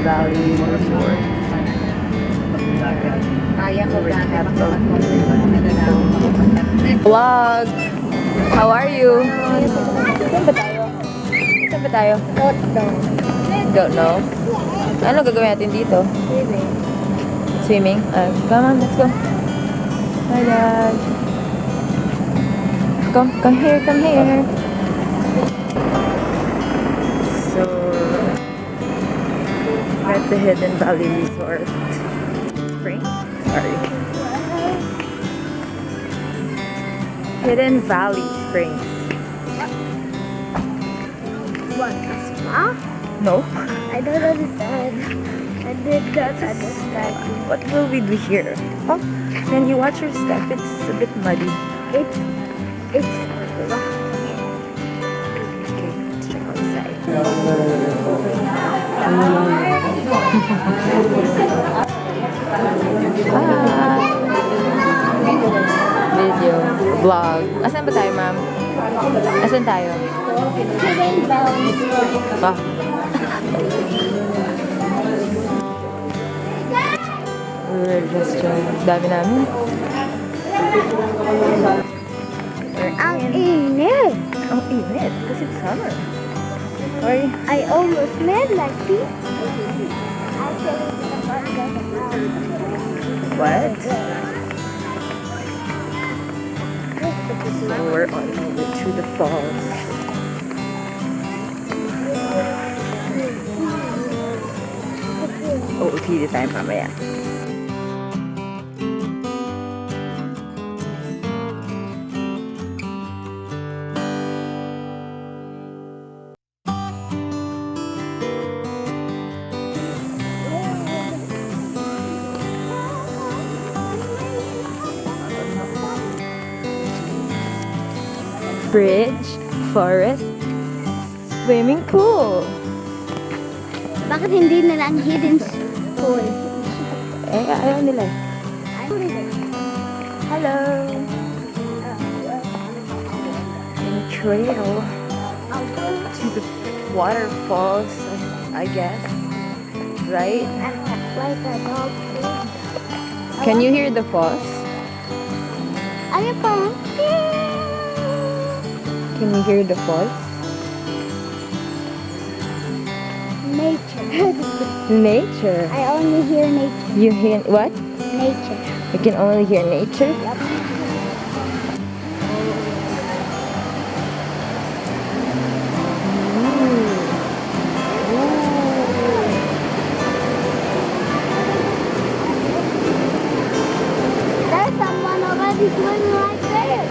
Valley Resort. Vlog! How are you? Saan ba tayo? Don't know. Ano gagawin natin dito? Swimming? Come on, let's go. Hi, Dad. Come here, come here. So, we're at the Hidden Valley Resort. Spring? Sorry. Hidden Valley Springs. What? Spa? No? I don't understand. I did not understand. What will we do here? Oh, when you watch your step, it's a bit muddy. It's Okay, let's check outside. Video. Vlog. Asan ba tayo, ma'am? Asan tayo? Hidden Valley. Ah. We're just dami namin. Ang init. Ang init. Kasi it's summer. Sorry. I almost made like this. What? So we're on our way to the falls. OOTD tayo mamaya. Bridge, forest, swimming pool. Bakit hindi na lang hidden pool? Ayaw nila. Hello. And trail to the waterfalls, I guess. Right? Like a dog food. Can you hear the falls? Ano pa? Can you hear the falls? Nature. Nature. I only hear nature. You hear what? Nature. You can only hear nature? Yep. There's someone already swimming right there.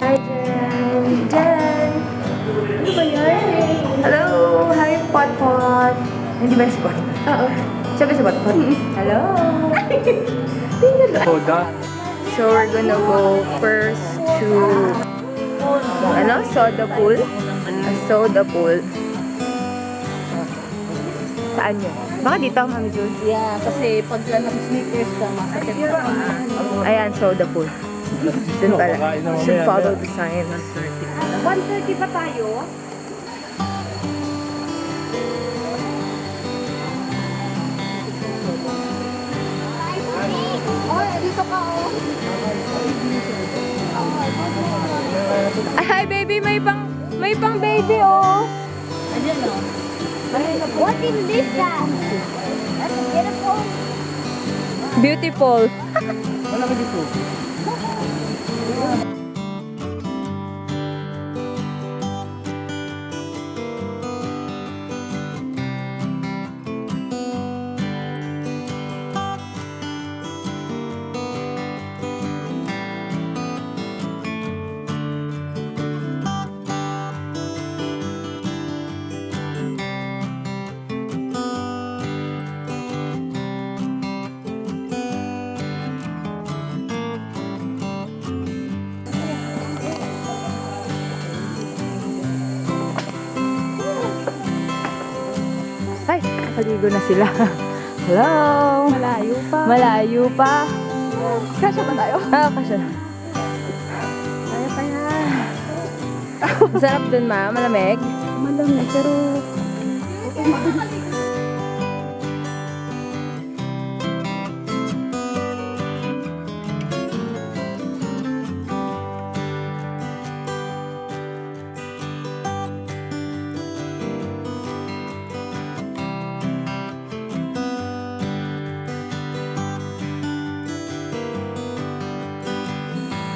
Hi, Jen. Jen! Ano ba yan? Hello! Hi, Potpot! Hindi ba si Potpot? Oo. Siya ba si Potpot? Hello! So, we're gonna go first to soda pool. A soda pool. Saan yun? Baka dito, Mami Jun? Yeah, kasi pag ng sneakers ka, masakit sa paa. Ayan, soda pool. Dun pala. Should follow the signs. 1:30 pa tayo? Oh, dito ka oh. Ay, hi baby! May pang baby, oh! Ayan o. What is this guy? That's beautiful. Beautiful. Wala ka dito. nakakaligo na sila. Hello! Malayo pa. Malayo pa. Kasya ba tayo? Kasya. Kaya pa yan. Masarap dun, ma. Malamig. Malamig, pero...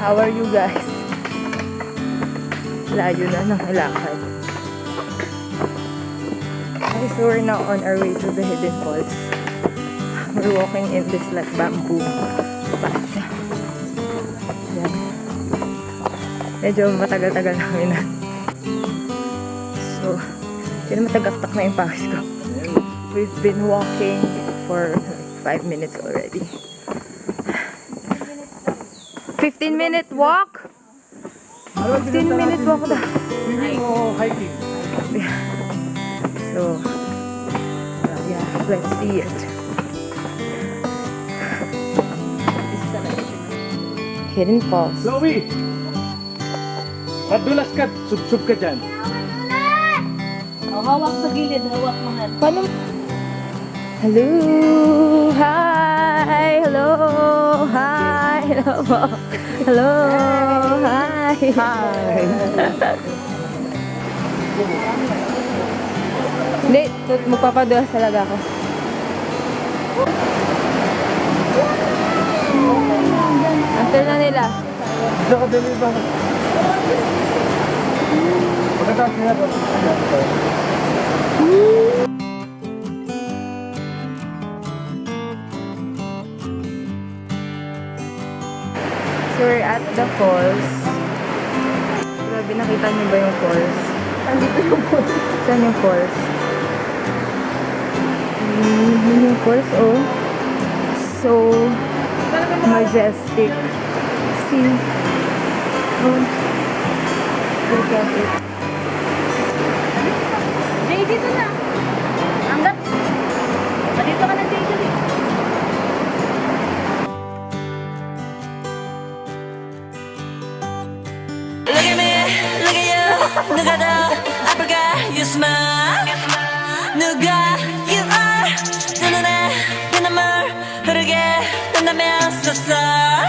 How are you guys? Layo na ng lakad. Okay, so we're now on our way to the Hidden Falls. We're walking in this like bamboo path. Yan. Medyo matagal-tagal namin na. So, yun matagaktak na yung pawis ko. We've been walking for 5 minutes already. 15-minute walk? 15-minute walk na. Swimming o hiking? So, yeah, let's see it. Hidden Falls. Chloe! Madulas ka, sub-sub ka dyan. Oh, hawak sa gilid, hawak mga. Paano? Hello! Hi! Hello! Hi! Hello! Hello! Hi! Hi! Hindi, magpapadulas talaga ako. After na nila. Nakadali ba? Pagkatapos nila ba? So we're at the falls. Grabe, nakita niyo ba yung falls? Andito yung pool. Saan yung falls? Yun yung falls, oh. So majestic. See? Oh. Look at it. Jay, dito na. Hanggat. Dito ka na, Jay. Look at me, look at you. 누가 더 아플까? You smile. 누가 you are. 두 눈에 피눈물 흐르게 된다면 so sorry.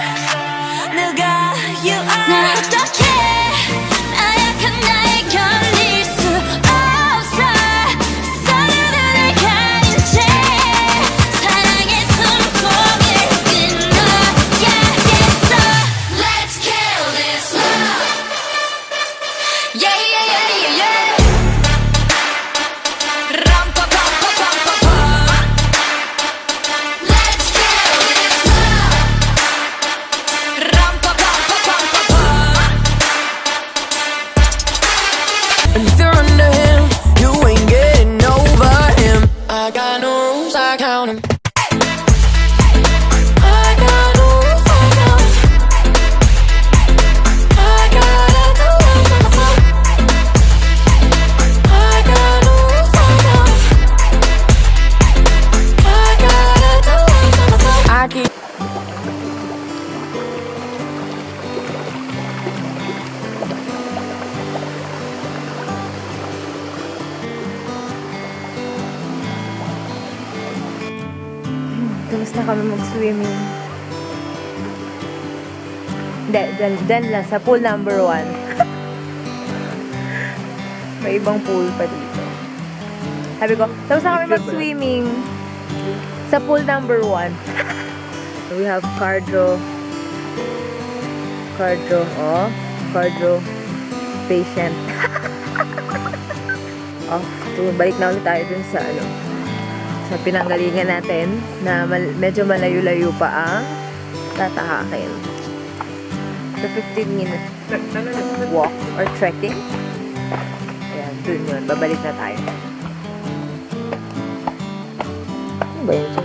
누가 you are. 날 어떻게 나약한 나에 걸릴 수 없어. 서로를 가린 채 사랑의 숨통을 끊어야겠어. Let's kill this love. Yeah, yeah, yeah, yeah, yeah. Ram pa pa pa pa pa pa. Let's kill this love. Ram pa pa pa pa pa pa. And if you're under him, you ain't getting over him. I got no rules, I count 'em. I got no rules, I count 'em. I gotta do it for myself. I got no rules, I count 'em. I gotta do it for myself. I keep. Tapos na kami mag-swimming. Hindi, dyan lang, sa pool number 1. May ibang pool pa dito. Sabi ko, tapos na kami mag-swimming sa pool number 1. We have cardio patient. Balik na ulit tayo dun sa sa pinanggalingan natin na medyo malayo-layo pa ang tatahakin. So 15-minute walk or trekking. Ayan, dun yun. Babalik na tayo. Ano ba yun siya?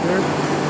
Hmm?